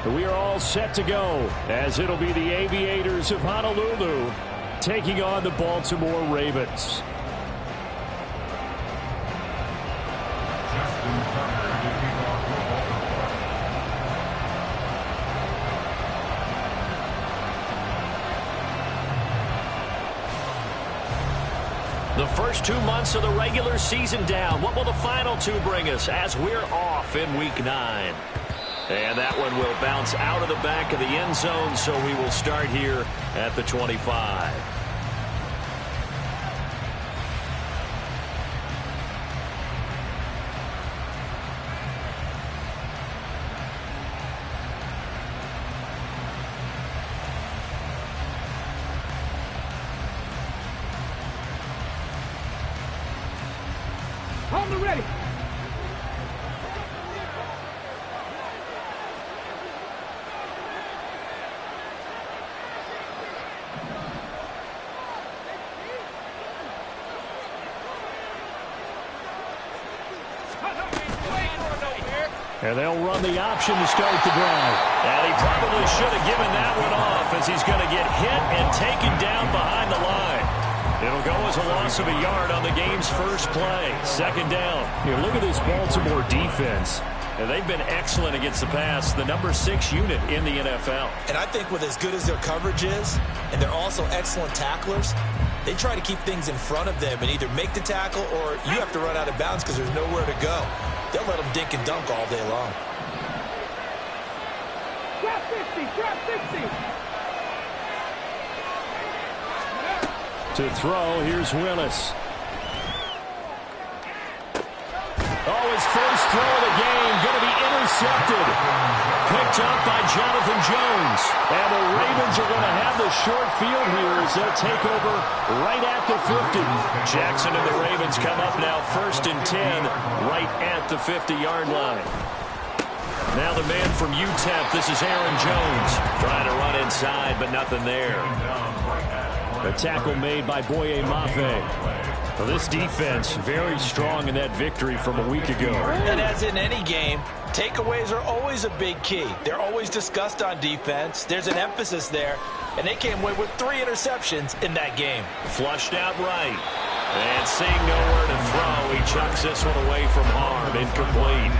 We are all set to go as it'll be the Aviators of Honolulu taking on the Baltimore Ravens. The first 2 months of the regular season down. What will the final 2 bring us as we're off in Week 9? And that one will bounce out of the back of the end zone, so we will start here at the 25. On the ready. And they'll run the option to start the drive. And he probably should have given that one off as he's going to get hit and taken down behind the line. It'll go as a loss of a yard on the game's first play. Second down. Here, look at this Baltimore defense. And they've been excellent against the pass, the number 6 unit in the NFL. And I think with as good as their coverage is, and they're also excellent tacklers, they try to keep things in front of them and either make the tackle or you have to run out of bounds because there's nowhere to go. They'll let them dink and dunk all day long. Drop 60, drop 60. To throw, here's Willis. Oh, his first throw of the game going to be intercepted. Picked up by Jonathan Jones. And the Ravens are going to have the short field here as they'll take over right at the 50. Jackson and the Ravens come up now 1st and 10 right at the 50-yard line. Now the man from UTEP, this is Aaron Jones. Trying to run inside, but nothing there. A tackle made by Boye Mafe. Well, this defense very strong in that victory from a week ago. And as in any game, takeaways are always a big key. They're always discussed on defense. There's an emphasis there, and they came away with 3 interceptions in that game. Flushed out right. And seeing nowhere to throw, he chucks this one away from harm. Incomplete.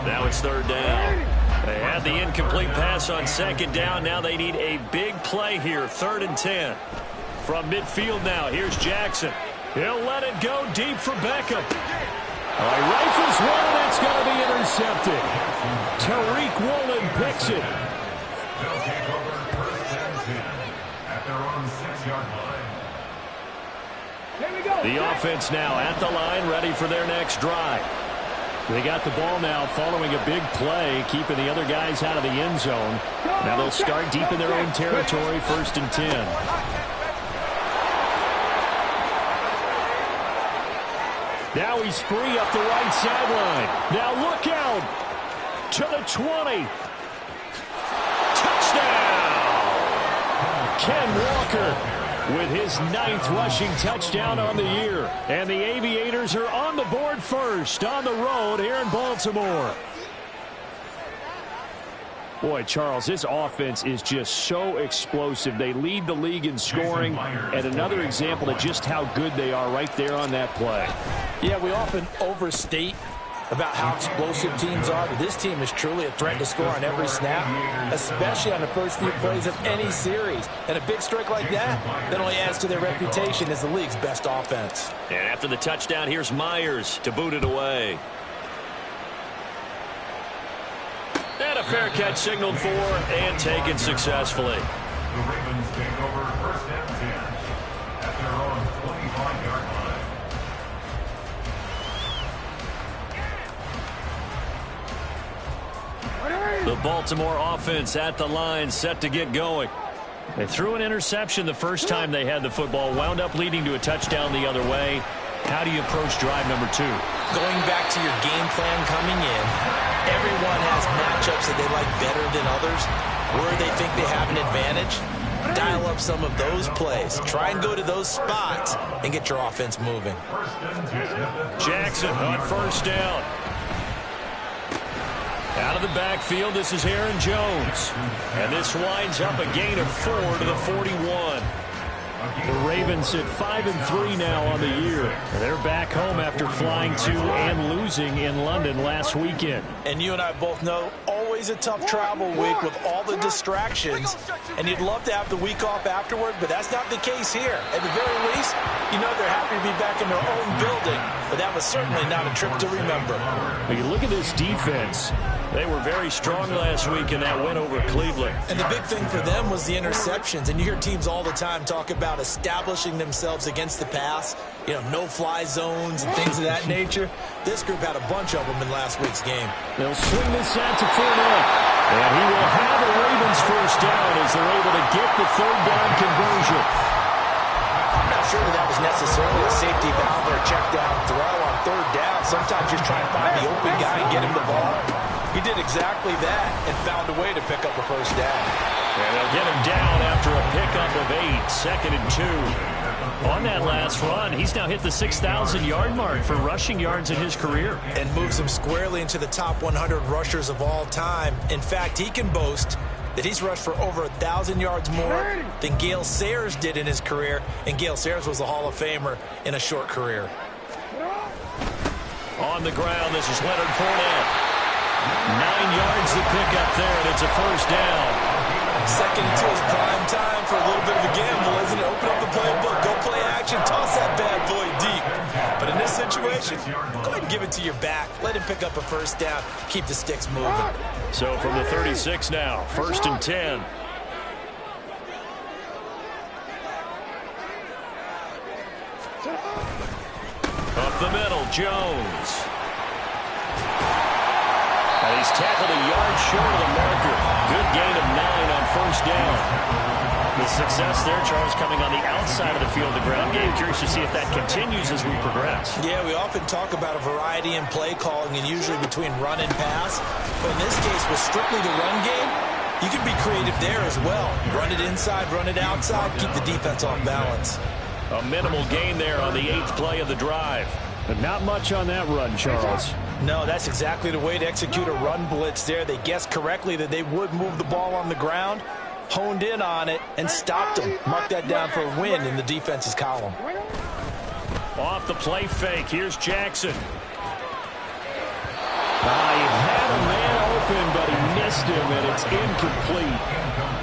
Now it's 3rd down. They had the incomplete pass on 2nd down. Now they need a big play here. 3rd and 10. From midfield now, here's Jackson. He'll let it go deep for Beckham. He rifles one, and it's going to be intercepted. Tariq Woolen picks it. They'll take over 1st and 10 at their own 6-yard line. Here we go. The offense now at the line, ready for their next drive. They got the ball now following a big play, keeping the other guys out of the end zone. Now they'll start deep in their own territory, 1st and 10. Now he's free up the right sideline. Now look out to the 20. Touchdown! Ken Walker with his 9th rushing touchdown on the year. And the Aviators are on the board first on the road here in Baltimore. Boy, Charles, this offense is just so explosive. They lead the league in scoring, and another example of just how good they are right there on that play. Yeah, we often overstate about how explosive teams are, but this team is truly a threat to score on every snap, especially on the first few plays of any series. And a big strike like that only adds to their reputation as the league's best offense. And after the touchdown, here's Myers to boot it away. And a fair catch signaled for and taken successfully. The Ravens take over 1st and 10 at their own 25-yard line. The Baltimore offense at the line, set to get going. They threw an interception the first time they had the football, wound up leading to a touchdown the other way. How do you approach drive number 2? Going back to your game plan coming in, everyone has matchups that they like better than others, where they think they have an advantage. Dial up some of those plays. Try and go to those spots and get your offense moving. Jackson on 1st down. Out of the backfield, this is Aaron Jones. And this winds up a gain of 4 to the 41. The Ravens at 5-3 now on the year. They're back home after flying to and losing in London last weekend. And you and I both know, always a tough travel week with all the distractions. And you'd love to have the week off afterward, but that's not the case here. At the very least, you know they're happy to be back in their own building. But that was certainly not a trip to remember. But you look at this defense. They were very strong last week in that win over Cleveland. And the big thing for them was the interceptions. And you hear teams all the time talk about establishing themselves against the pass, you know, no-fly zones and things of that nature. This group had a bunch of them in last week's game. They'll swing this out to Fournette. And he will have a Ravens first down as they're able to get the third down conversion. I'm not sure that was necessarily a safety valve or a check down throw on third down. Sometimes just try and find the open guy and get him the ball. He did exactly that and found a way to pick up a first down. And they'll get him down after a pickup of 8, 2nd and 2. On that last run, he's now hit the 6,000-yard mark for rushing yards in his career. And moves him squarely into the top 100 rushers of all time. In fact, he can boast that he's rushed for over 1,000 yards more than Gale Sayers did in his career. And Gale Sayers was a Hall of Famer in a short career. On the ground, this is Leonard Fournette. 9 yards to pick up there, and it's a first down. 2nd and 2 is prime time for a little bit of a gamble, isn't it? Open up the playbook, go play action, toss that bad boy deep. But in this situation, go ahead and give it to your back. Let him pick up a first down, keep the sticks moving. So from the 36 now, 1st and 10. Up the middle, Jones. And he's tackled a yard short of the marker. Good gain of 9 on first down. The success there, Charles, coming on the outside of the field, the ground game. Curious to see if that continues as we progress. Yeah, we often talk about a variety in play calling and usually between run and pass. But in this case, with strictly the run game, you can be creative there as well. Run it inside, run it outside, keep the defense off balance. A minimal gain there on the 8th play of the drive. But not much on that run, Charles. No, that's exactly the way to execute a run blitz there. They guessed correctly that they would move the ball on the ground, honed in on it, and stopped them. Mark that down for a win in the defense's column. Off the play fake, here's Jackson. He had a man open, but he missed him, and it's incomplete.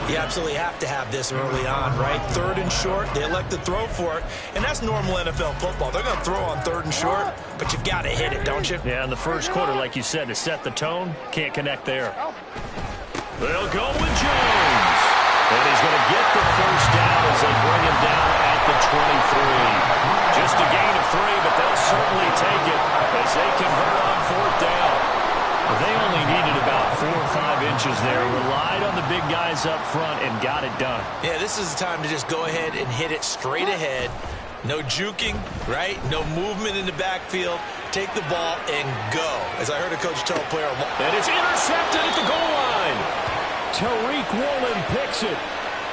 You absolutely have to have this early on, right? 3rd and short, they elect to throw for it, and that's normal NFL football. They're going to throw on 3rd and short, but you've got to hit it, don't you? Yeah, in the first quarter, like you said, to set the tone, can't connect there. They'll go with Jones. And he's going to get the first down as they bring him down at the 23. Just a gain of 3, but they'll certainly take it as they convert on 4th down. They only needed about 4 or 5 inches there, relied on the big guys up front, and got it done. Yeah, this is the time to just go ahead and hit it straight ahead. No juking, right? No movement in the backfield. Take the ball and go. As I heard a coach tell a player. And it's intercepted at the goal line. Tariq Woolen picks it.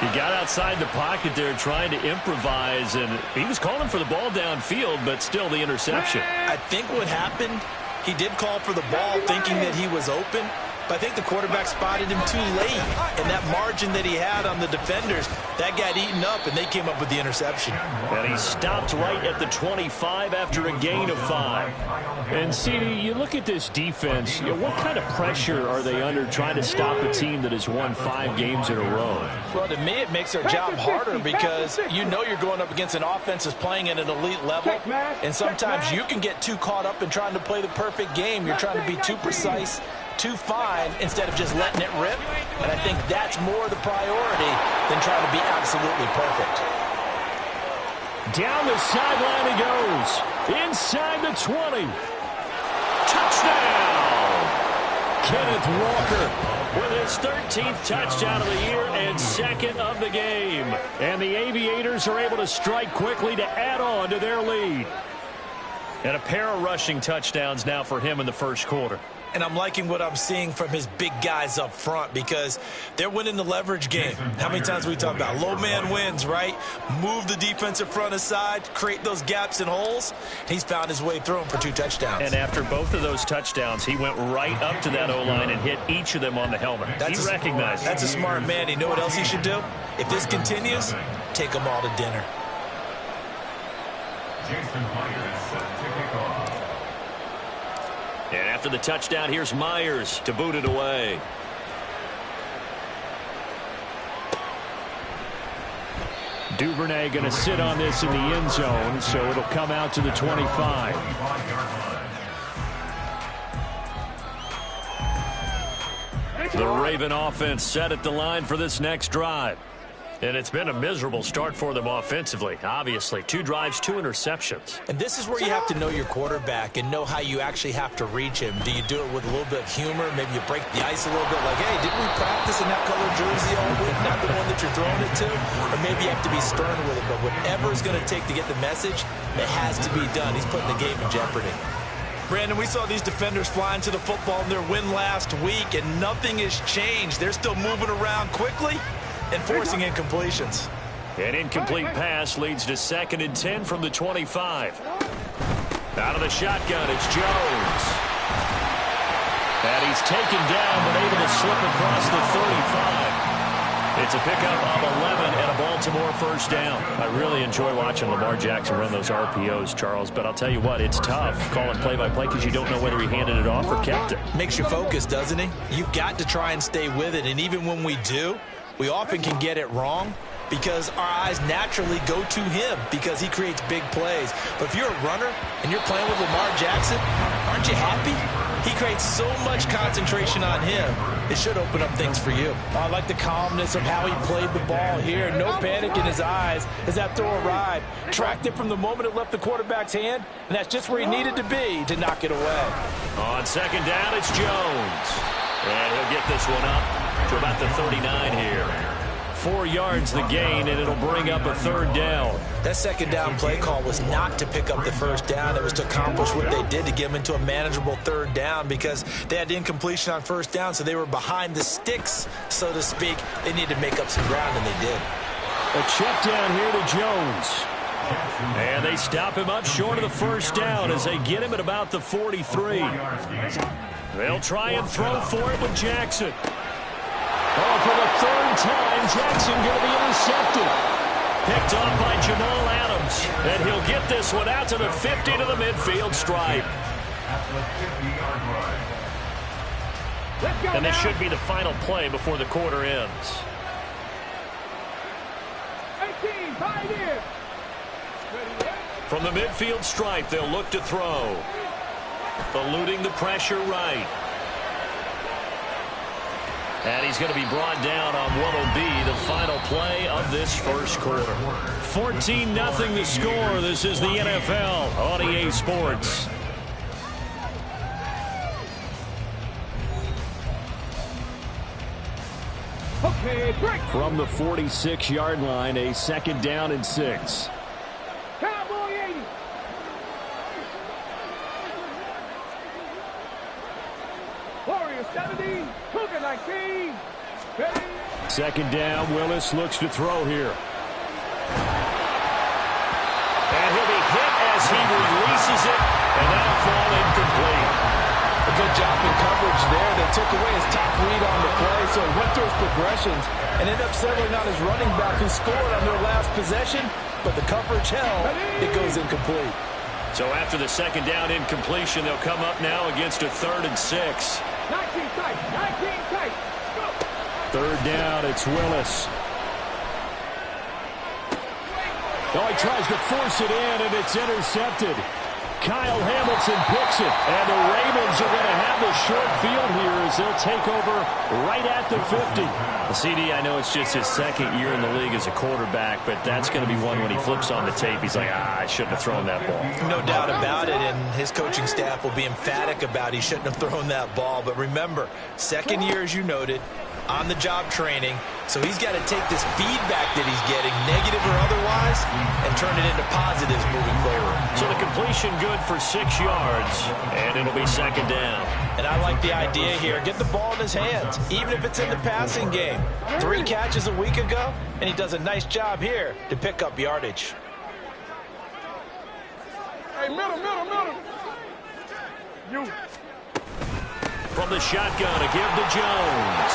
He got outside the pocket there trying to improvise, and he was calling for the ball downfield, but still the interception. I think what happened, he did call for the ball thinking that he was open, but I think the quarterback spotted him too late. And that margin that he had on the defenders, that got eaten up, and they came up with the interception. And he stopped right at the 25 after a gain of 5. And, CD, you look at this defense, what kind of pressure are they under trying to stop a team that has won 5 games in a row? Well, to me, it makes their job harder because you know you're going up against an offense that's playing at an elite level, and sometimes you can get too caught up in trying to play the perfect game. You're trying to be too precise, too fine, instead of just letting it rip. And I think that's more the priority than trying to be absolutely perfect. Down the sideline he goes. Inside the 20. Touchdown! Kenneth Walker with his 13th touchdown of the year and 2nd of the game. And the Aviators are able to strike quickly to add on to their lead. And a pair of rushing touchdowns now for him in the first quarter. And I'm liking what I'm seeing from his big guys up front because they're winning the leverage game. How many times we talk about low man wins, right? Move the defensive front aside, create those gaps and holes. He's found his way through them for 2 touchdowns. And after both of those touchdowns, he went right up to that O-line and hit each of them on the helmet. He recognized it. That's a smart man. You know what else he should do? If this continues, take them all to dinner. Jason Myers set to kick off. And after the touchdown, here's Myers to boot it away. Duvernay going to sit on this in the end zone, so it'll come out to the 25. The Raven offense set at the line for this next drive. And it's been a miserable start for them offensively. Obviously, 2 drives, 2 interceptions. And this is where you have to know your quarterback and know how you actually have to reach him. Do you do it with a little bit of humor? Maybe you break the ice a little bit like, hey, didn't we practice in that color jersey all week, not the one that you're throwing it to? Or maybe you have to be stern with it. But whatever it's going to take to get the message, it has to be done. He's putting the game in jeopardy. Brandon, we saw these defenders flying to the football in their win last week, and nothing has changed. They're still moving around quickly and forcing incompletions. An incomplete pass leads to 2nd and 10 from the 25. Out of the shotgun, it's Jones. And he's taken down, but able to slip across the 35. It's a pickup of 11 and a Baltimore first down. I really enjoy watching Lamar Jackson run those RPOs, Charles, but I'll tell you what, it's tough calling play-by-play because you don't know whether he handed it off or kept it. Makes you focus, doesn't he? You've got to try and stay with it, and even when we do, we often can get it wrong because our eyes naturally go to him because he creates big plays. But if you're a runner and you're playing with Lamar Jackson, aren't you happy? He creates so much concentration on him. It should open up things for you. I like the calmness of how he played the ball here. No panic in his eyes as that throw arrived. Tracked it from the moment it left the quarterback's hand, and that's just where he needed to be to knock it away. On 2nd down, it's Jones. And he'll get this one up to about the 39 here. 4 yards the gain, and it'll bring up a 3rd down. That 2nd down play call was not to pick up the 1st down. It was to accomplish what they did to get them into a manageable 3rd down because they had incompletion on 1st down, so they were behind the sticks, so to speak. They needed to make up some ground, and they did. A check down here to Jones. And they stop him up short of the 1st down as they get him at about the 43. They'll try and throw for it with Jackson. Oh, for the 3rd time, Jackson going to be intercepted. Picked off by Jamal Adams. And he'll get this one out to the 50 to the midfield stripe. And this should be the final play before the quarter ends. 18, pioneer. From the midfield stripe, they'll look to throw. Eluding the pressure right. And he's going to be brought down on what will be the final play of this first quarter. 14-0 the score. This is the NFL on EA Sports. Okay, break. From the 46-yard line, a 2nd down and 6. Cowboy 80. Warrior 70. Cougar 19. Ready. 2nd down, Willis looks to throw here. And he'll be hit as he releases it, and that'll fall incomplete. A good job in coverage there. They took away his top read on the play, so he went through his progressions and ended up settling on his running back who scored on their last possession, but the coverage held. It goes incomplete. So after the 2nd down incompletion, they'll come up now against a 3rd and 6. 19 tight. 19 tight. Go. 3rd down, it's Willis. Oh, he tries to force it in, and it's intercepted. Kyle Hamilton picks it, and the Ravens are going to have the short field here as they'll take over right at the 50. CD, I know it's just his 2nd year in the league as a quarterback, but that's going to be one when he flips on the tape. He's like, I shouldn't have thrown that ball. No doubt about it, and his coaching staff will be emphatic about he shouldn't have thrown that ball. But remember, 2nd year, as you noted, on-the-job training, So he's got to take this feedback that he's getting, negative or otherwise, and turn it into positives moving forward. So the completion good for 6 yards, and it'll be second down. And I like the idea here. Get the ball in his hands, even if it's in the passing game. 3 catches a week ago, and he does a nice job here to pick up yardage. Hey, middle. You. From the shotgun, a give to Jones.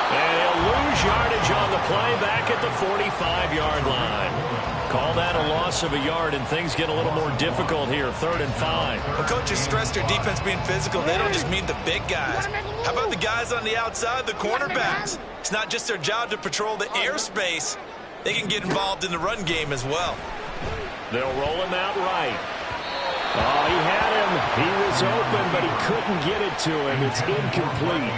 And he'll lose yardage on the play back at the 45-yard line. Call that a loss of a yard, and things get a little more difficult here, 3rd and 5. When coaches stress their defense being physical, they don't just mean the big guys. How about the guys on the outside, the cornerbacks? It's not just their job to patrol the airspace. They can get involved in the run game as well. They'll roll him out right. Oh, he had him. He was open, but he couldn't get it to him. It's incomplete.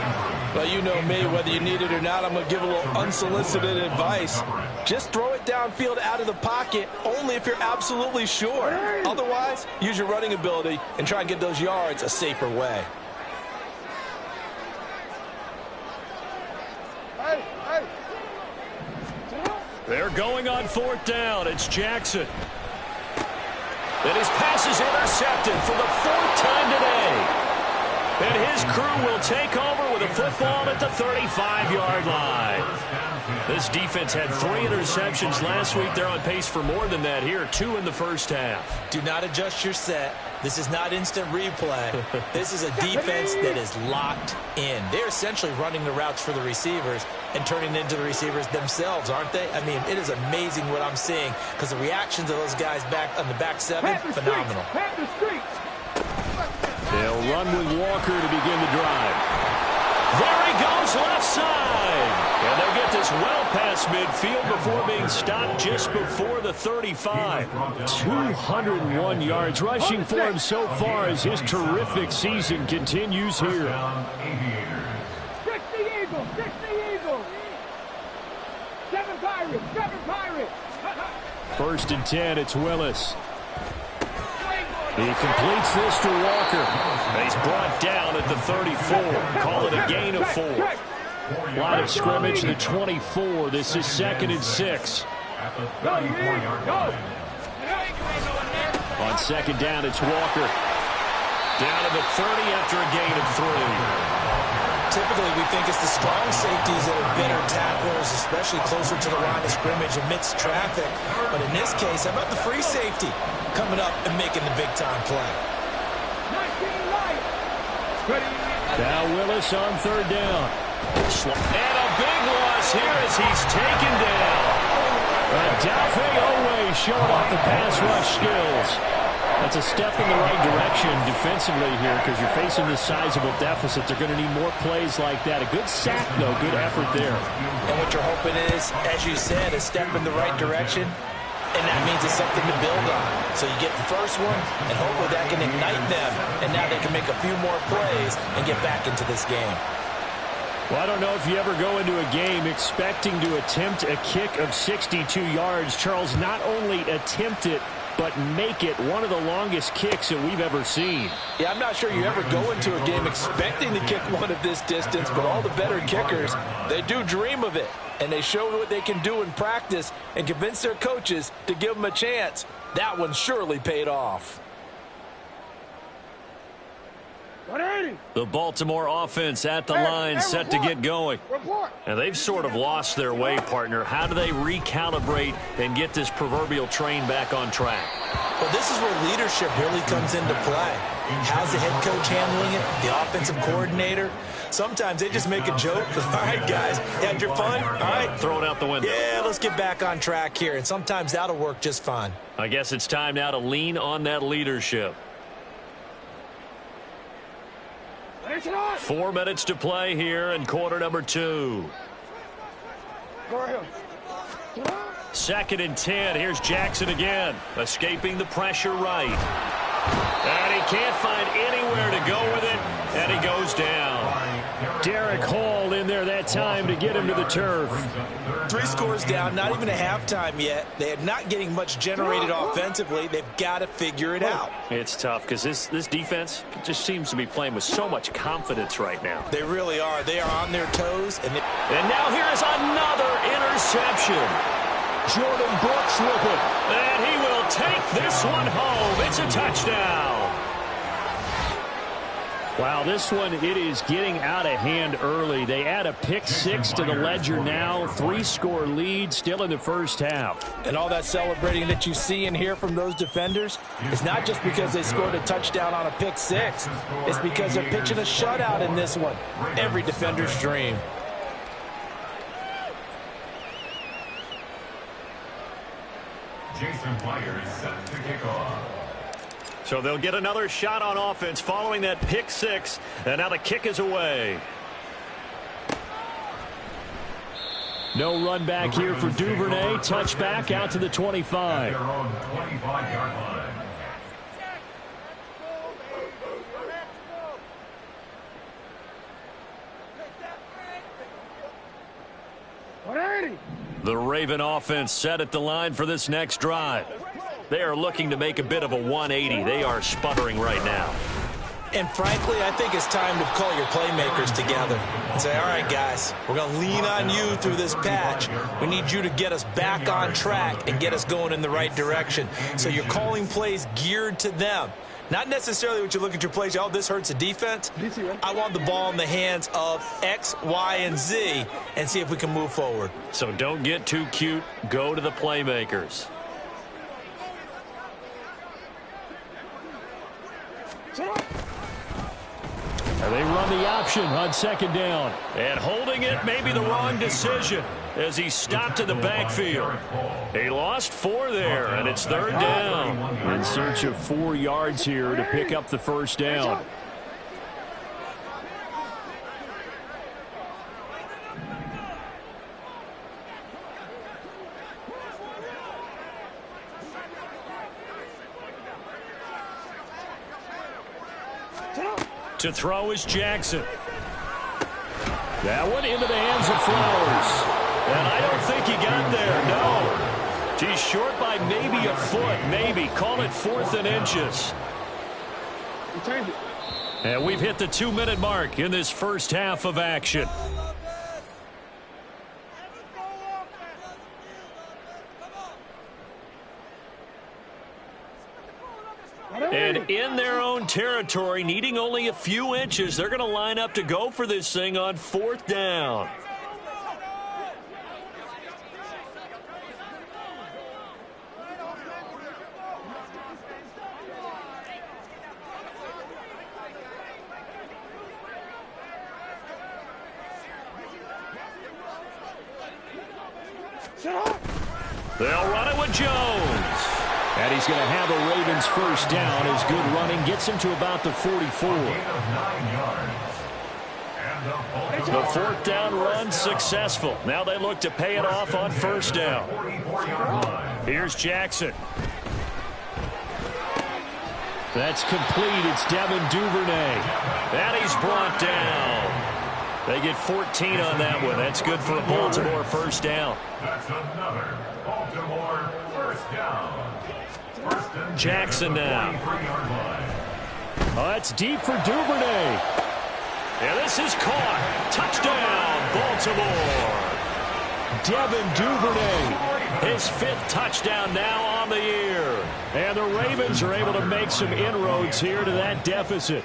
But you know me, whether you need it or not, I'm going to give a little unsolicited advice. Just throw it downfield out of the pocket, only if you're absolutely sure. Otherwise, use your running ability and try and get those yards a safer way. Hey. They're going on 4th down. It's Jackson. And his pass is intercepted for the 4th time today. And his crew will take over with a football at the 35-yard line. This defense had 3 interceptions last week. They're on pace for more than that here, 2 in the first half. Do not adjust your set. This is not instant replay. This is a defense that is locked in. They're essentially running the routes for the receivers and turning into the receivers themselves, aren't they? I mean, it is amazing what I'm seeing because the reactions of those guys back on the back 7, phenomenal. They'll run with Walker to begin the drive. There he goes, left side. And they'll get this well past midfield before being stopped just before the 35. 201 yards rushing for him so far as his terrific season continues here. 60 Eagles. 7 Pirates. 1st and 10, it's Willis. He completes this to Walker. He's brought down at the 34. Call it a gain of 4. Line of scrimmage, the 24. This is 2nd and 6. On 2nd down, it's Walker. Down to the 30 after a gain of 3. Typically, we think it's the strong safeties that are better tacklers, especially closer to the line of scrimmage amidst traffic. But in this case, how about the free safety coming up and making the big-time play? Now Willis on 3rd down. And a big loss here as he's taken down. Dafe Owe showing off the pass rush skills. That's a step in the right direction defensively here because you're facing this sizable deficit. They're going to need more plays like that. A good sack, though. Good effort there. And what you're hoping is, as you said, a step in the right direction, and that means it's something to build on. So you get the first one, and hopefully that can ignite them, and now they can make a few more plays and get back into this game. Well, I don't know if you ever go into a game expecting to attempt a kick of 62 yards. Charles, not only attempt it, but make it one of the longest kicks that we've ever seen. Yeah, I'm not sure you ever go into a game expecting to kick one of this distance, but all the better kickers, they do dream of it. And they show what they can do in practice and convince their coaches to give them a chance. That one surely paid off. 180. The Baltimore offense at the line, set to get going. And they've sort of lost their way, partner. How do they recalibrate and get this proverbial train back on track? Well, this is where leadership really comes into play. How's the head coach handling it? The offensive coordinator? Sometimes they just make a joke. All right, guys, had your fun? All right. Throw it out the window. Yeah, let's get back on track here. And sometimes that'll work just fine. I guess it's time now to lean on that leadership. 4 minutes to play here in quarter number 2. Go ahead. 2nd and 10. Here's Jackson again, escaping the pressure right. And he can't find anywhere to go with it, and he goes down. Derek Hall in there that time to get him to the turf. 3 scores down, not even a halftime yet. They're not getting much generated offensively. They've got to figure it out. It's tough because this defense just seems to be playing with so much confidence right now. They really are. They are on their toes. And now here is another interception. Jordan Brooks with it. And he will take this one home. It's a touchdown. Wow, this one, it is getting out of hand early. They add a pick 6 to the ledger now. 3-score lead still in the first half. And all that celebrating that you see and hear from those defenders is not just because they scored a touchdown on a pick 6. It's because they're pitching a shutout in this one. Every defender's dream. Jason Myers set to kick off. So they'll get another shot on offense following that pick 6. And now the kick is away. No run back here for Duvernay. Touchback out to the 25. Their own 25-yard line. The Raven offense set at the line for this next drive. They are looking to make a bit of a 180. They are sputtering right now. And frankly, I think it's time to call your playmakers together and say, all right, guys, we're going to lean on you through this patch. We need you to get us back on track and get us going in the right direction. So you're calling plays geared to them. Not necessarily what you look at your plays, oh, this hurts the defense. I want the ball in the hands of X, Y, and Z and see if we can move forward. So don't get too cute. Go to the playmakers. And they run the option on 2nd down. And holding it may be the wrong decision as he stopped in the backfield. He lost 4 there, and it's 3rd down. In search of 4 yards here to pick up the first down. To throw is Jackson. That one into the hands of Flowers. And I don't think he got there, no. He's short by maybe a foot, maybe. Call it 4th and inches. And we've hit the 2-minute mark in this first half of action. And in their own territory, needing only a few inches, they're going to line up to go for this thing on 4th down. They'll run it with Jones. And he's going to have a Ravens first down. His good running gets him to about the 44. The 4th down run successful. Now they look to pay it off on 1st down. Here's Jackson. That's complete. It's Devin Duvernay. And he's brought down. They get 14 on that one. That's good for a Baltimore first down. That's another Baltimore first down. Jackson now. Oh, that's deep for Duvernay. And this is caught. Touchdown, Baltimore. Devin Duvernay. His 5th touchdown now on the year. And the Ravens are able to make some inroads here to that deficit.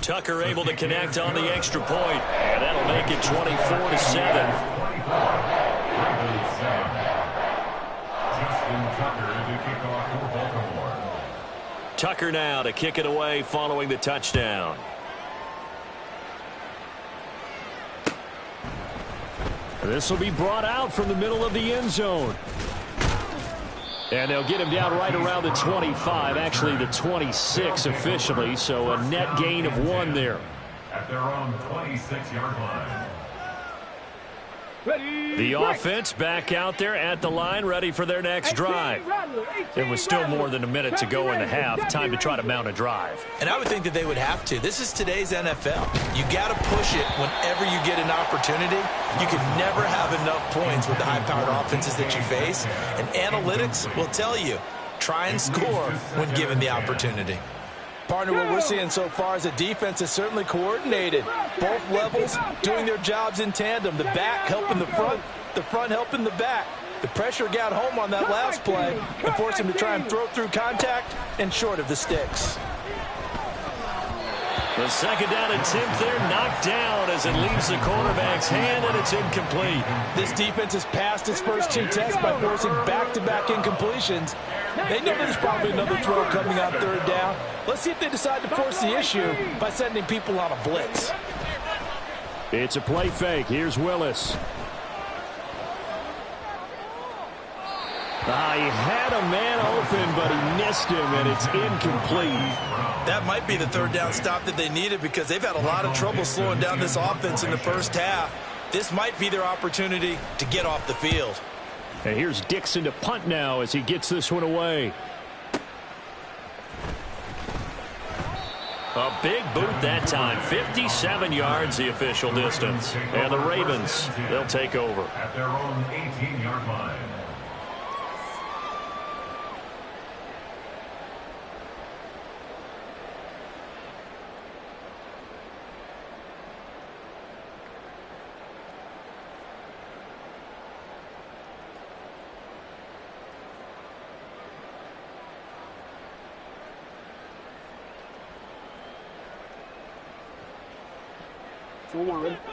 Tucker able to connect on the extra point. And that'll make it 24-7. Tucker now to kick it away following the touchdown. This will be brought out from the middle of the end zone. And they'll get him down right around the 25, actually the 26 officially, so a net gain of 1 there. At their own 26-yard line. The offense back out there at the line, ready for their next drive. It was still more than a minute to go in the half. Time to try to mount a drive. And I would think that they would have to. This is today's NFL. You got to push it whenever you get an opportunity. You can never have enough points with the high-powered offenses that you face. And analytics will tell you, try and score when given the opportunity. Partner, what we're seeing so far is the defense is certainly coordinated. Both levels doing their jobs in tandem. The back helping the front helping the back. The pressure got home on that last play and forced him to try and throw through contact and short of the sticks. The second down attempt there knocked down as it leaves the cornerback's hand, and it's incomplete. This defense has passed its first two tests by forcing back-to-back incompletions. They know there's probably another throw coming on third down. Let's see if they decide to force the issue by sending people on a blitz. It's a play fake. Here's Willis. He had a man open, but he missed him, and it's incomplete. That might be the third down stop that they needed because they've had a lot of trouble slowing down this offense in the first half. This might be their opportunity to get off the field. And here's Dixon to punt now as he gets this one away. A big boot that time. 57 yards the official distance. And the Ravens, they'll take over. At their own 18-yard line.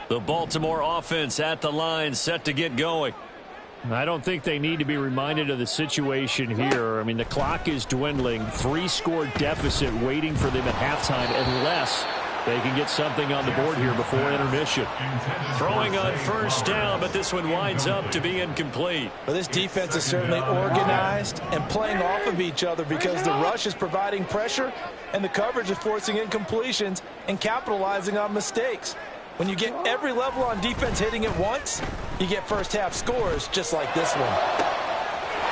The Baltimore offense at the line, set to get going. I don't think they need to be reminded of the situation here. I mean, the clock is dwindling. 3-score deficit waiting for them at halftime unless they can get something on the board here before intermission. Throwing on first down, but this one winds up to be incomplete. Well, this defense is certainly organized and playing off of each other because the rush is providing pressure and the coverage is forcing incompletions and capitalizing on mistakes. When you get every level on defense hitting at once, you get first half scores just like this one.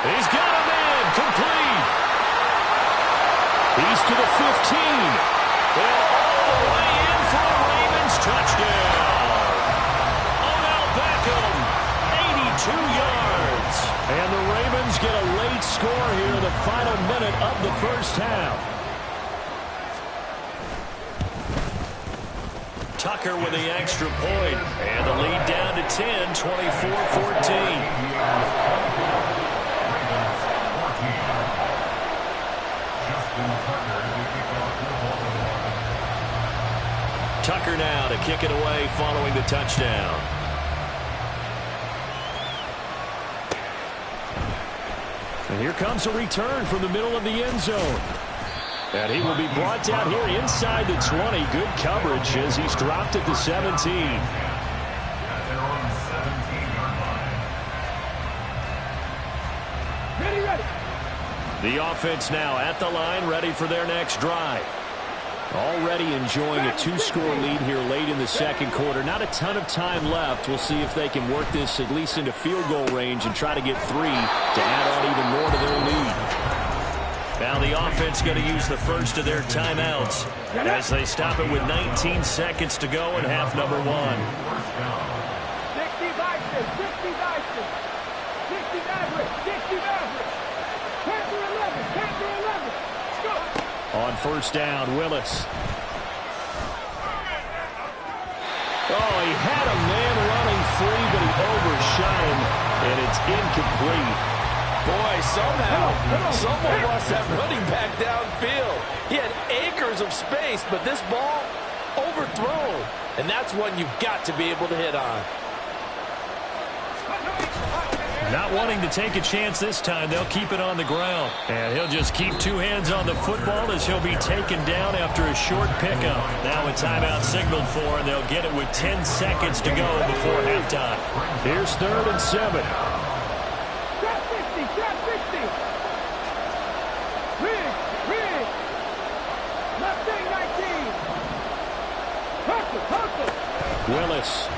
He's got a man, complete. He's to the 15. And all the way in for a Ravens touchdown. Odell Beckham, 82 yards. And the Ravens get a late score here in the final minute of the first half. Tucker with the extra point, and the lead down to 10, 24-14. Tucker now to kick it away following the touchdown. And here comes a return from the middle of the end zone. And he will be brought down here inside the 20. Good coverage as he's dropped at the 17. The offense now at the line, ready for their next drive. Already enjoying a 2-score lead here late in the second quarter. Not a ton of time left. We'll see if they can work this at least into field goal range and try to get 3 to add on even more to their lead. Now the offense going to use the first of their timeouts as they stop it with 19 seconds to go in half number 1. 60 Bison, 60 Bison, 60 Maverick, 60 Maverick. Panther 11, Panther 11. Go. On first down, Willis. Oh, he had a man running free, but he overshot him, and it's incomplete. Boy, somehow, someone lost that running back downfield. He had acres of space, but this ball overthrown. And that's one you've got to be able to hit on. Not wanting to take a chance this time, they'll keep it on the ground. And he'll just keep 2 hands on the football as he'll be taken down after a short pickup. Now a timeout signaled for, and they'll get it with 10 seconds to go before halftime. Here's 3rd and 7. Willis.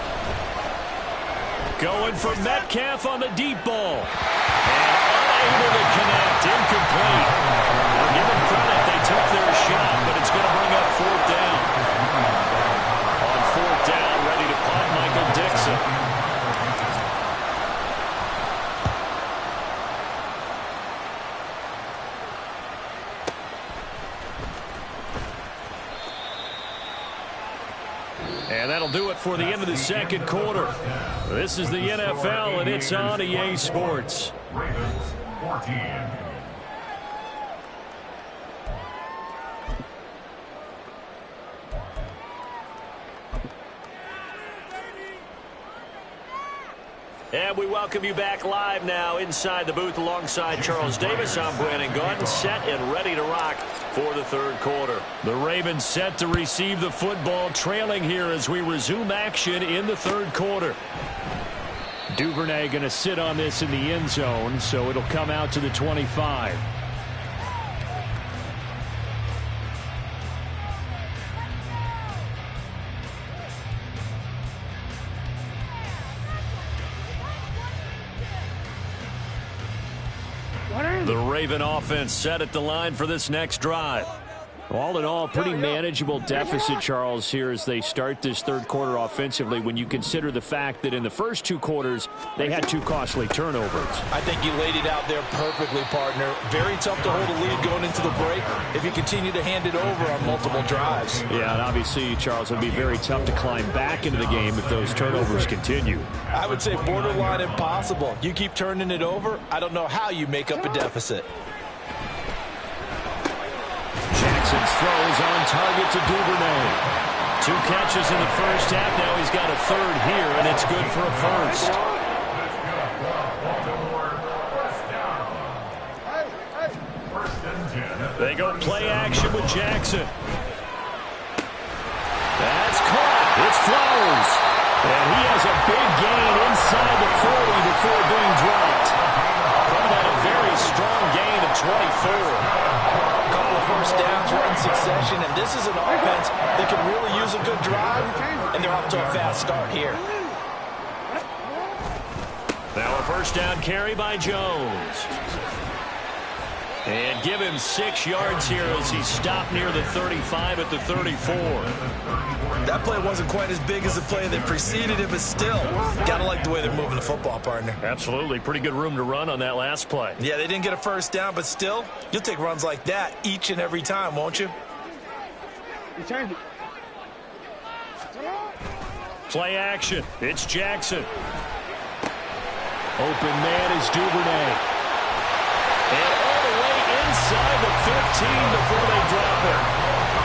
Going for Metcalf on the deep ball. And unable to connect. Incomplete. Well, give them credit. They took their shot, but it's going to bring up fourth down. On fourth down, ready to punt, Michael Dixon. And that'll do it for the end of the second quarter. This is the NFL, and it's on EA Sports. Ravens 14. And we welcome you back live now inside the booth alongside Charles Davis. I'm Brandon Gaudin, set and ready to rock for the third quarter. The Ravens set to receive the football, trailing here as we resume action in the third quarter. Duvernay going to sit on this in the end zone, so it'll come out to the 25. The Raven offense set at the line for this next drive. All in all, pretty manageable deficit, Charles, here as they start this third quarter offensively when you consider the fact that in the first two quarters, they had two costly turnovers. I think you laid it out there perfectly, partner. Very tough to hold a lead going into the break if you continue to hand it over on multiple drives. Yeah, and obviously, Charles, it would be very tough to climb back into the game if those turnovers continue. I would say borderline impossible. You keep turning it over, I don't know how you make up a deficit. Jackson's throws on target to Duvernay. 2 catches in the first half. Now he's got a third here, and it's good for a first. They go play action with Jackson. That's caught. It's Flowers. And he has a big gain inside the 40 before being dropped. Coming at a very strong gain of 24. First downs right in succession, and this is an offense that can really use a good drive, and they're off to a fast start here. Now a first down carry by Jones. And give him 6 yards here as he stopped near the 35 at the 34. That play wasn't quite as big as the play that preceded it, but still, gotta like the way they're moving the football, partner. Absolutely. Pretty good room to run on that last play. Yeah, they didn't get a first down, but still, you'll take runs like that each and every time, won't you? Play action. It's Jackson. Open man is Duvernay. And all the way inside the 15 before they drop it.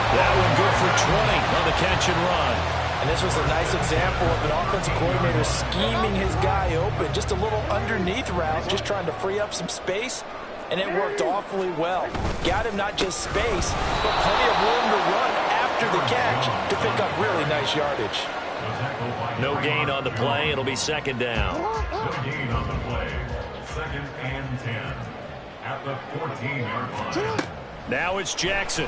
That one good for 20 on the catch and run. And this was a nice example of an offensive coordinator scheming his guy open. Just a little underneath route, just trying to free up some space. And it worked awfully well. Got him not just space, but plenty of room to run after the catch to pick up really nice yardage. No gain on the play. It'll be second down. No gain on the play. 2nd and 10 at the 14-yard line. Now it's Jackson.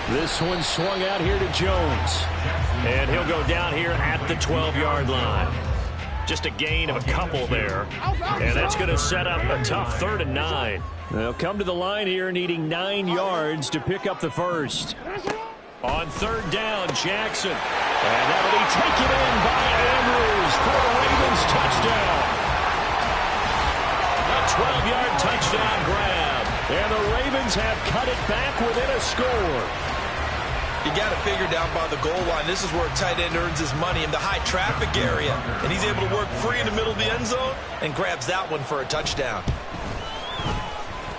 This one swung out here to Jones. And he'll go down here at the 12-yard line. Just a gain of a couple there. And that's going to set up a tough 3rd and 9. They'll come to the line here needing 9 yards to pick up the first. On 3rd down, Jackson. And that'll be taken in by Andrews for a Ravens touchdown. A 12-yard touchdown grab. And the Ravens have cut it back within a score. You got to figure down by the goal line. This is where a tight end earns his money in the high traffic area. And he's able to work free in the middle of the end zone and grabs that one for a touchdown.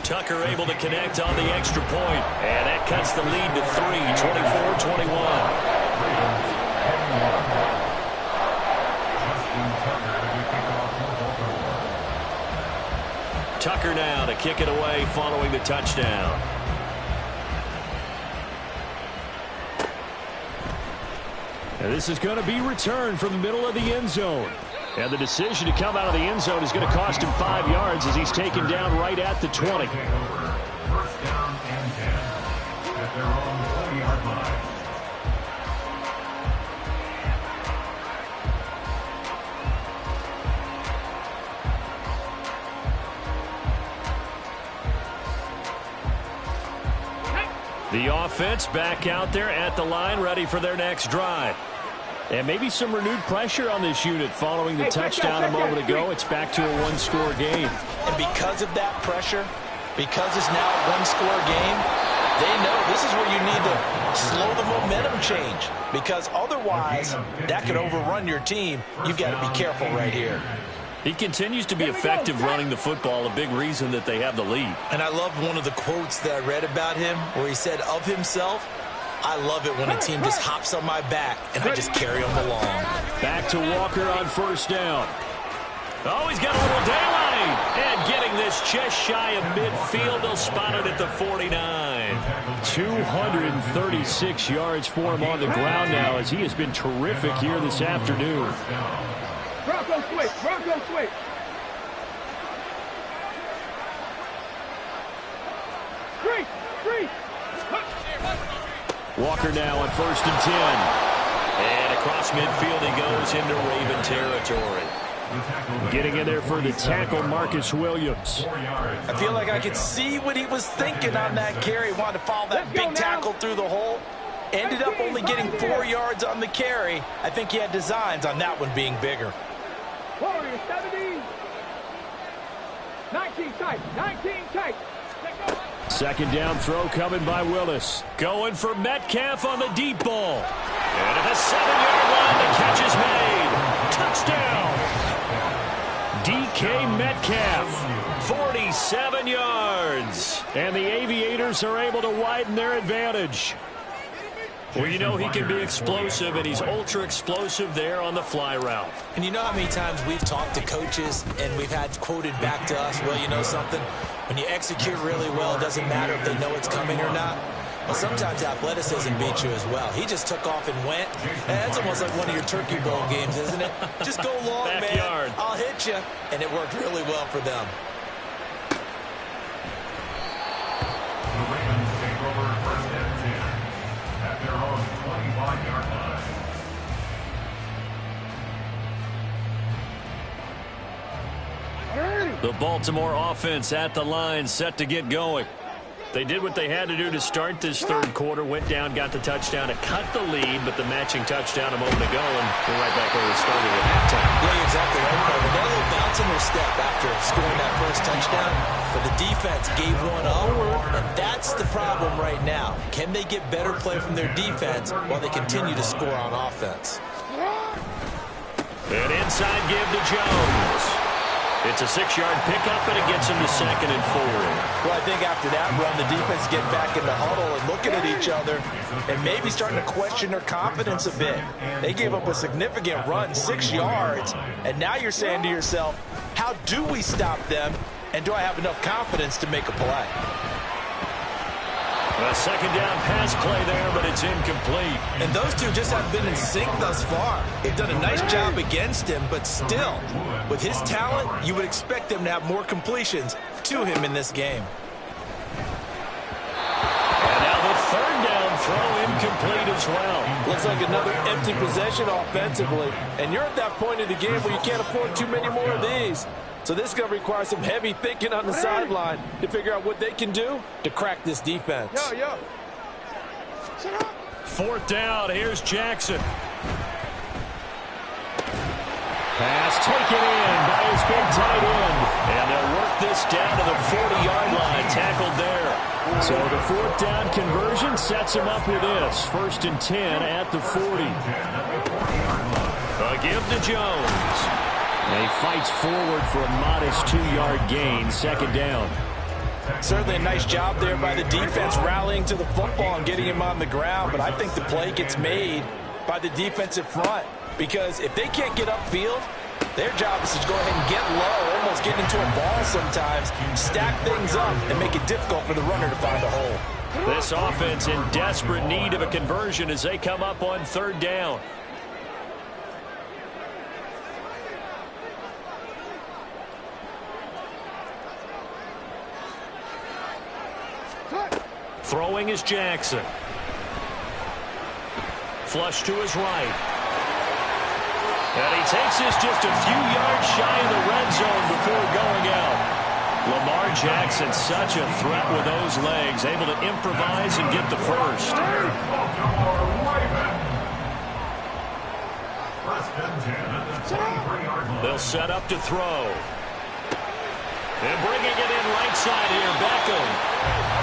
Tucker able to connect on the extra point. And that cuts the lead to 3, 24-21. Tucker now to kick it away following the touchdown. And this is going to be returned from the middle of the end zone. And the decision to come out of the end zone is going to cost him 5 yards as he's taken down right at the 20. 1st down and 10 at their own 20-yard line. The offense back out there at the line, ready for their next drive. And maybe some renewed pressure on this unit following the touchdown a moment ago. It's back to a one-score game. And because of that pressure, because it's now a one-score game, they know this is where you need to slow the momentum change. Because otherwise, that could overrun your team. You've got to be careful right here. He continues to be effective running the football, a big reason that they have the lead. And I love one of the quotes that I read about him where he said of himself, I love it when a team just hops on my back and I just carry them along. Back to Walker on first down. Oh, he's got a little daylight. And getting this just shy of midfield. They'll spot it at the 49. 236 yards for him on the ground now as he has been terrific here this afternoon. Bronco switch. Bronco switch. Three. Walker now on first and 10. And across midfield he goes into Raven territory. Getting in there for the tackle, Marcus Williams. I feel like I could see what he was thinking on that carry. Wanted to follow that big tackle through the hole. Ended up only getting 4 yards on the carry. I think he had designs on that one being bigger. Warriors 70. 19 tight. 19 tight. Second down throw coming by Willis. Going for Metcalf on the deep ball. And at the 7-yard line, the catch is made. Touchdown. DK Metcalf. 47 yards. And the Aviators are able to widen their advantage. Well, you know he can be explosive, and he's ultra-explosive there on the fly route. And you know how many times we've talked to coaches and we've had quoted back to us, well, you know something? When you execute really well, it doesn't matter if they know it's coming or not. But sometimes athleticism beats you as well. He just took off and went. And that's almost like one of your Turkey Bowl games, isn't it? Just go long, Backyard. man. I'll hit you. And it worked really well for them. The Ravens take over first and 10 at their own 25-yard line. The Baltimore offense at the line, set to get going. They did what they had to do to start this third quarter, went down, got the touchdown to cut the lead, but the matching touchdown a moment ago, and we're right back where we started at halftime. Yeah, exactly right, Carter. They had a little bounce in their step after scoring that first touchdown, but the defense gave one up, and that's the problem right now. Can they get better play from their defense while they continue to score on offense? An inside give to Jones. It's a 6-yard pickup, and it gets him to 2nd and 4. Well, I think after that run, the defense get back in the huddle and looking at each other and maybe starting to question their confidence a bit. They gave up a significant run, 6 yards, and now you're saying to yourself, how do we stop them, and do I have enough confidence to make a play? A second down pass play there, but it's incomplete. And those two just haven't been in sync thus far. They've done a nice job against him, but still, with his talent, you would expect them to have more completions to him in this game. And now the third down throw incomplete as well. Looks like another empty possession offensively. And you're at that point in the game where you can't afford too many more of these. So this is going to require some heavy thinking on the sideline to figure out what they can do to crack this defense. Yo. Fourth down, here's Jackson. Pass taken in by his big tight end. And they'll work this down to the 40-yard line, tackled there. So the fourth down conversion sets him up with this. 1st and 10 at the 40. A give to Jones. And he fights forward for a modest 2-yard gain, 2nd down. Certainly a nice job there by the defense rallying to the football and getting him on the ground, but I think the play gets made by the defensive front because if they can't get upfield, their job is to go ahead and get low, almost get into a ball sometimes, stack things up, and make it difficult for the runner to find a hole. This offense in desperate need of a conversion as they come up on 3rd down. Throwing is Jackson. Flush to his right. And he takes this just a few yards shy of the red zone before going out. Lamar Jackson, such a threat with those legs, able to improvise and get the first. They'll set up to throw. And bringing it in right side here, Beckham.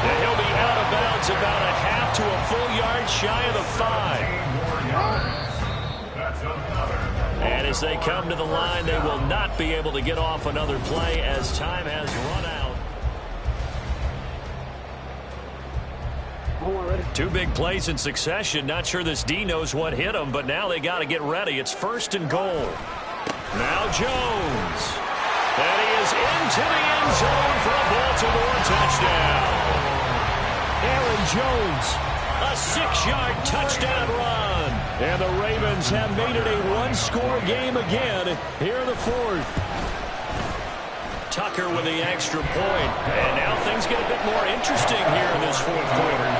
And he'll be out of bounds about a half to a full yard shy of the 5. And as they come to the line, they will not be able to get off another play as time has run out. 2 big plays in succession. Not sure this D knows what hit him, but now they got to get ready. It's 1st and goal. Now Jones. And he is into the end zone for a Baltimore touchdown. Aaron Jones. A 6-yard touchdown run. And the Ravens have made it a 1-score game again here in the 4th. Tucker with the extra point. And now things get a bit more interesting here in this 4th quarter.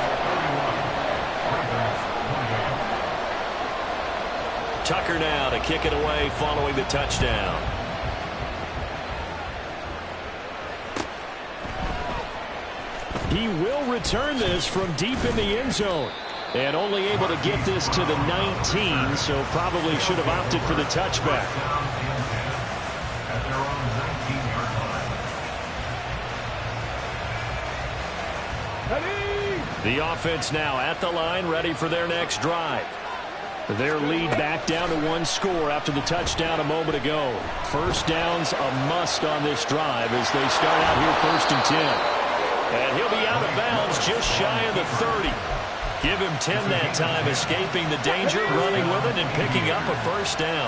Tucker now to kick it away following the touchdown. He will return this from deep in the end zone. And only able to get this to the 19, so probably should have opted for the touchback. The offense now at the line, ready for their next drive. Their lead back down to 1 score after the touchdown a moment ago. First down's a must on this drive as they start out here 1st and 10. And he'll be out of bounds just shy of the 30. Give him 10 that time, escaping the danger, running with it, and picking up a first down.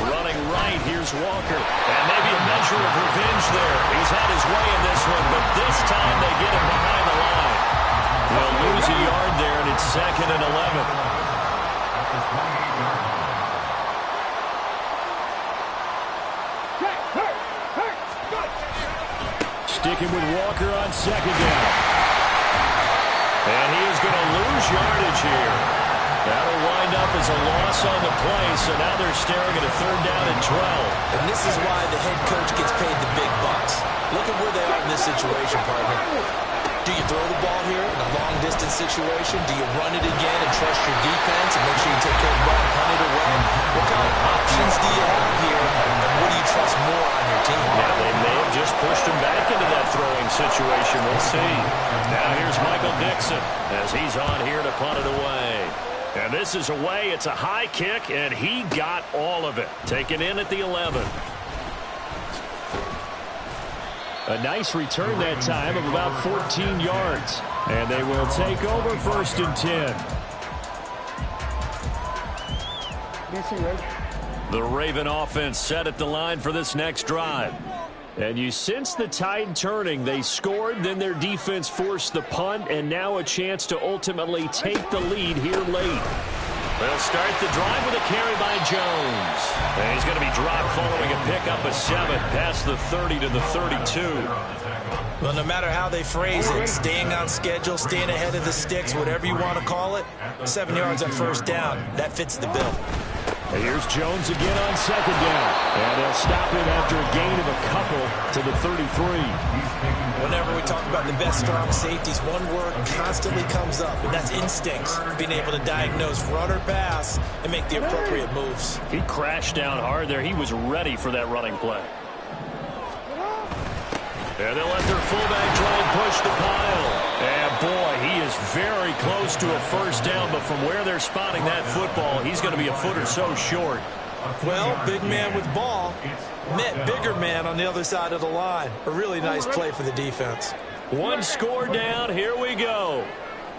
Running right, here's Walker. And maybe a measure of revenge there. He's had his way in this one, but this time they get him behind the line. They'll lose a yard there, and it's 2nd and 11. Sticking with Walker on 2nd down. And he is going to lose yardage here. That'll wind up as a loss on the play, so now they're staring at a 3rd down and 12. And this is why the head coach gets paid the big bucks. Look at where they are in this situation, partner. Do you throw the ball here in a long-distance situation? Do you run it again and trust your defense and make sure you take care of the ball and hunt it away? What kind of options do you have here, and what do you trust more on your team? Yeah, they may have just pushed him back into that throwing situation. We'll see. Now here's Michael Dixon as he's on here to punt it away. And this is away. It's a high kick, and he got all of it. Taken in at the 11. A nice return that time of about 14 yards. And they will take over 1st and 10. The Raven offense set at the line for this next drive. And you sense the tide turning. They scored, then their defense forced the punt, and now a chance to ultimately take the lead here late. They'll start the drive with a carry by Jones. And he's going to be dropped following a pickup of 7 past the 30 to the 32. Well, no matter how they phrase it, staying on schedule, staying ahead of the sticks, whatever you want to call it, 7 yards on 1st down, that fits the bill. And here's Jones again on 2nd down. And they'll stop him after a gain of a couple to the 33. Whenever we talk about the best strong safeties, one word constantly comes up, and that's instincts. Being able to diagnose run or pass and make the appropriate moves. He crashed down hard there. He was ready for that running play. And they'll let their fullback try and push the pile. And boy, he is very close to a first down, but from where they're spotting that football, he's going to be a foot or so short. Well, big man with ball met bigger man on the other side of the line. A really nice play for the defense. 1 score down. Here we go.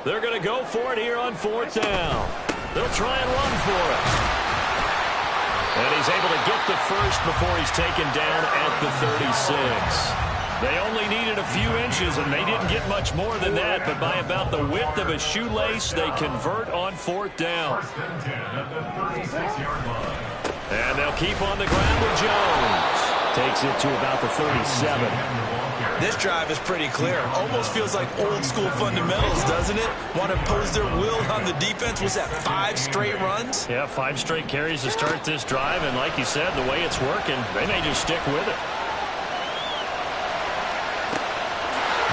They're going to go for it here on 4th down. They'll try and run for it. And he's able to get the first before he's taken down at the 36. They only needed a few inches, and they didn't get much more than that, but by about the width of a shoelace, they convert on 4th down. And they'll keep on the ground with Jones. Takes it to about the 37. This drive is pretty clear. Almost feels like old school fundamentals, doesn't it? Want to impose their will on the defense. Was that 5 straight runs? Yeah, 5 straight carries to start this drive, and like you said, the way it's working, they may just stick with it.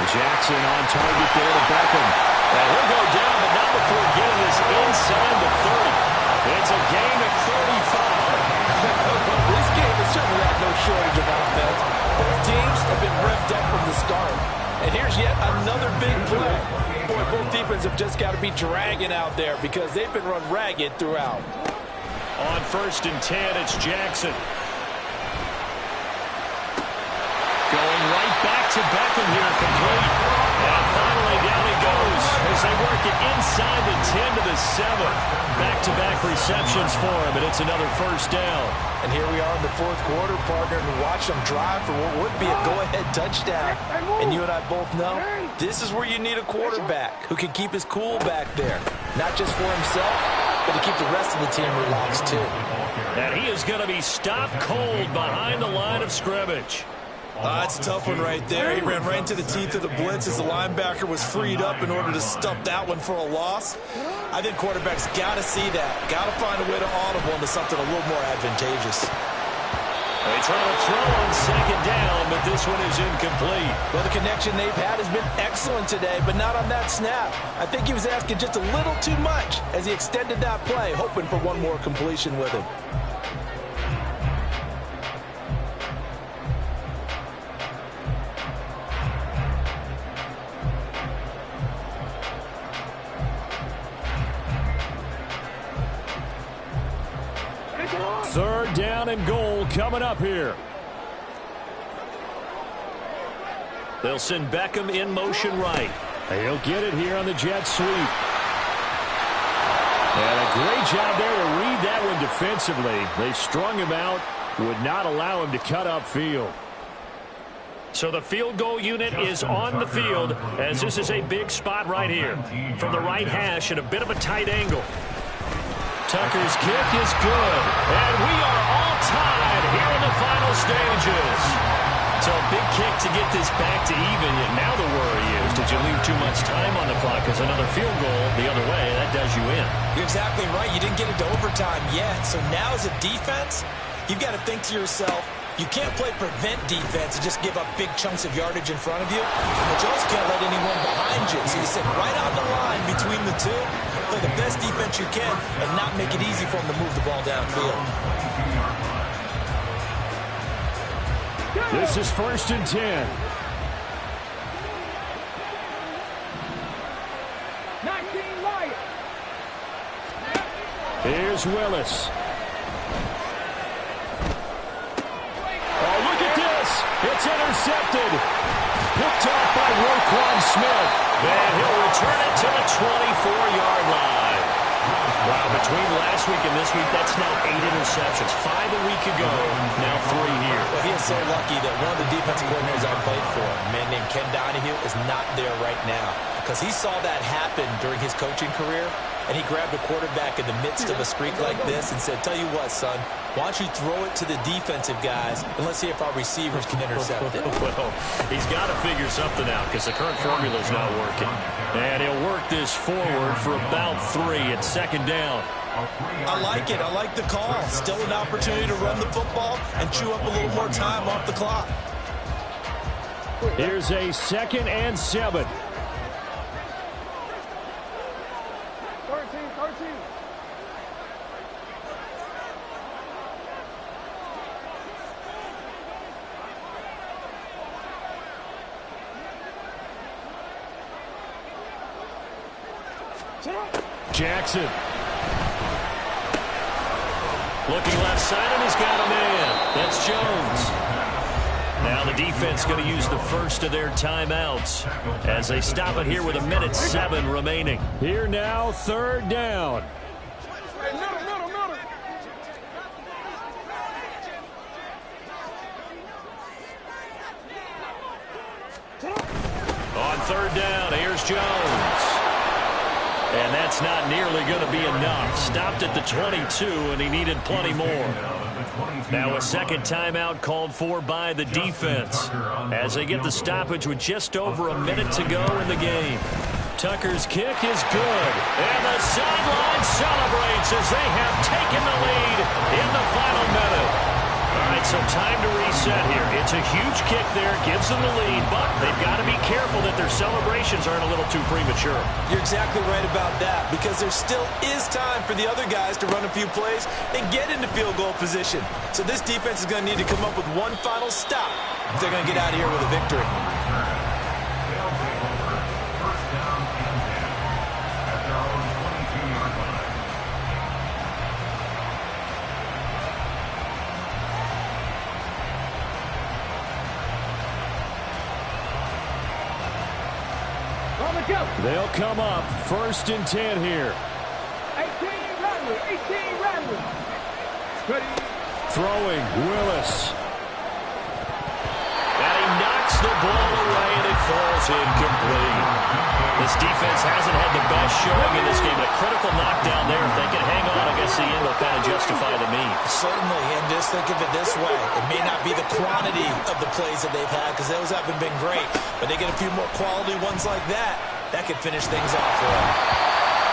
Jackson on target there to Beckham. And he'll go down, but not before getting this inside the 30. It's a gain of 35. This game has certainly had no shortage of offense. Both teams have been revved up from the start. And here's yet another big play. Boy, both defenses have just got to be dragging out there because they've been run ragged throughout. On 1st and 10, it's Jackson. Going right back to Beckham here, complete. And finally down he goes as they work it inside the 10 to the 7. Back-to-back receptions for him, and it's another first down. And here we are in the 4th quarter, partner, and watch them drive for what would be a go-ahead touchdown. And you and I both know this is where you need a quarterback who can keep his cool back there. Not just for himself, but to keep the rest of the team relaxed too. And he is going to be stopped cold behind the line of scrimmage. That's a tough one right there. He ran right into the teeth of the blitz as the linebacker was freed up in order to stop that one for a loss. I think quarterbacks got to see that. Got to find a way to audible into something a little more advantageous. They try to throw on 2nd down, but this one is incomplete. Well, the connection they've had has been excellent today, but not on that snap. I think he was asking just a little too much as he extended that play, hoping for one more completion with him. Third down and goal coming up here. They'll send Beckham in motion right. He'll get it here on the jet sweep. And a great job there to read that one defensively. They strung him out, would not allow him to cut upfield. So the field goal unit is on the field as this is a big spot right here. From the right hash at a bit of a tight angle. Tucker's kick is good. And we are all tied here in the final stages. So a big kick to get this back to even. And now the worry is, did you leave too much time on the clock? Because another field goal the other way, that does you in. You're exactly right. You didn't get into overtime yet. So now as a defense, you've got to think to yourself, you can't play prevent defense and just give up big chunks of yardage in front of you. But you also can't let anyone behind you. So you sit right on the line between the two, play the best defense you can, and not make it easy for them to move the ball downfield. This is 1st and 10. 19 Lions. Here's Willis. Oh, look at this. It's intercepted. Picked off by Roquan Smith. And he'll return it to the 24-yard line. Wow, between last week and this week, that's now 8 interceptions. 5 a week ago, now 3 here. Well, he is so lucky that one of the defensive coordinators I played for, a man named Ken Donahue, is not there right now. Because he saw that happen during his coaching career, and he grabbed a quarterback in the midst of a streak like this and said, tell you what, son, why don't you throw it to the defensive guys, and let's see if our receivers can intercept it. Well, he's got to figure something out because the current formula's not working. And he'll work this forward for about 3 at 2nd down. I like it. I like the call. Still an opportunity to run the football and chew up a little more time off the clock. Here's a 2nd and 7. 13. Jackson. Looking left side, and he's got a man. That's Jones. Now the defense going to use the first of their timeouts as they stop it here with 1:07 remaining. Here now, 3rd down. Middle. On 3rd down, here's Jones. And that's not nearly going to be enough. Stopped at the 22, and he needed plenty more. Now a second timeout called for by the defense as they get the stoppage with just over a minute to go in the game. Tucker's kick is good, and the sideline celebrates as they have taken the lead in the final minute. All right, so time to reset here. It's a huge kick there, gives them the lead, but they've got to be careful that their celebrations aren't a little too premature. You're exactly right about that, because there still is time for the other guys to run a few plays and get into field goal position. So this defense is going to need to come up with one final stop if they're going to get out of here with a victory. They'll come up 1st and 10 here. 18 Rattler. Ready. Throwing, Willis. And he knocks the ball away, and it falls incomplete. This defense hasn't had the best showing in this game. A critical knockdown there. If they can hang on, I guess the end will kind of justify the means. Certainly, and just think of it this way. It may not be the quantity of the plays that they've had, because those haven't been great, but they get a few more quality ones like that. That could finish things off for them.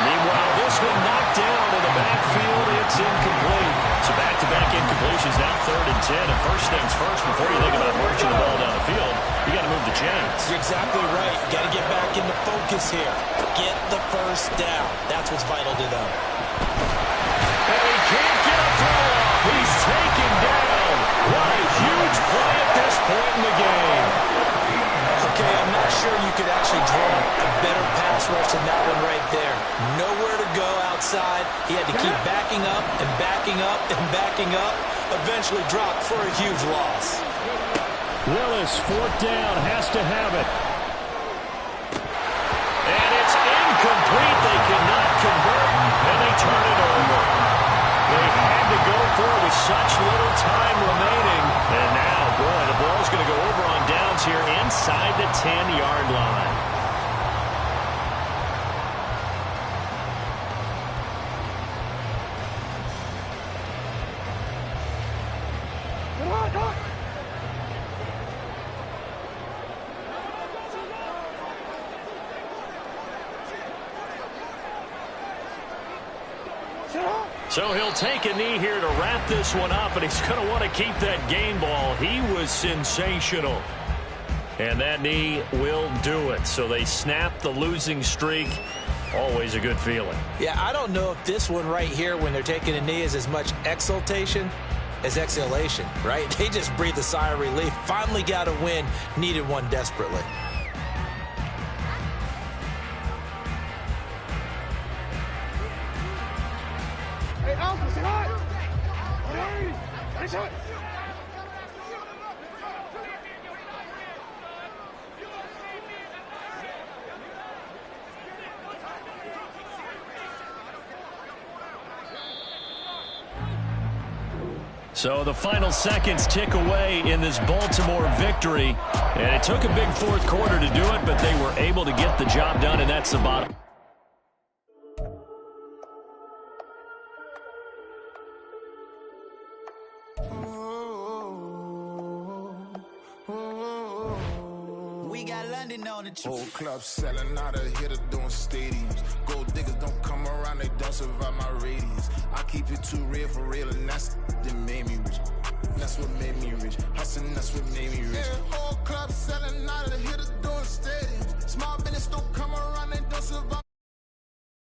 Meanwhile, this one knocked down in the backfield. It's incomplete. So back-to-back incompletions, now 3rd and 10. And first things first, before you think about marching the ball down the field, you got to move the chains. You're exactly right. You got to get back into focus here. Get the first down. That's what's vital to them. And he can't get a throw off. He's taken down. What a huge play at this point in the game. Okay, I'm not sure you could actually draw a better pass rush than that one right there. Nowhere to go outside. He had to keep backing up and backing up and backing up. Eventually dropped for a huge loss. Willis, 4th down, has to have it. And it's incomplete. They cannot convert, and they turn it over. They had to go for it with such little time remaining. And now, boy, the ball's going to go over on downs here inside the 10-yard line. So he'll take a knee here to wrap this one up, and he's going to want to keep that game ball. He was sensational. And that knee will do it. So they snap the losing streak. Always a good feeling. Yeah, I don't know if this one right here, when they're taking a knee, is as much exultation as exhalation, right? They just breathed a sigh of relief. Finally got a win. Needed one desperately. Hey, Alpha, say hi. Hey, say hi. So the final seconds tick away in this Baltimore victory. And it took a big 4th quarter to do it, but they were able to get the job done, and that's the bottom. Whole club selling out of hitter doing stadiums. Gold diggers don't come around, they don't survive my radius. I keep it too real for real, and that's that made me rich. That's what made me rich. Hustling, that's what made me rich. Yeah, whole club selling out of hitters doing stadiums. Small business don't come around.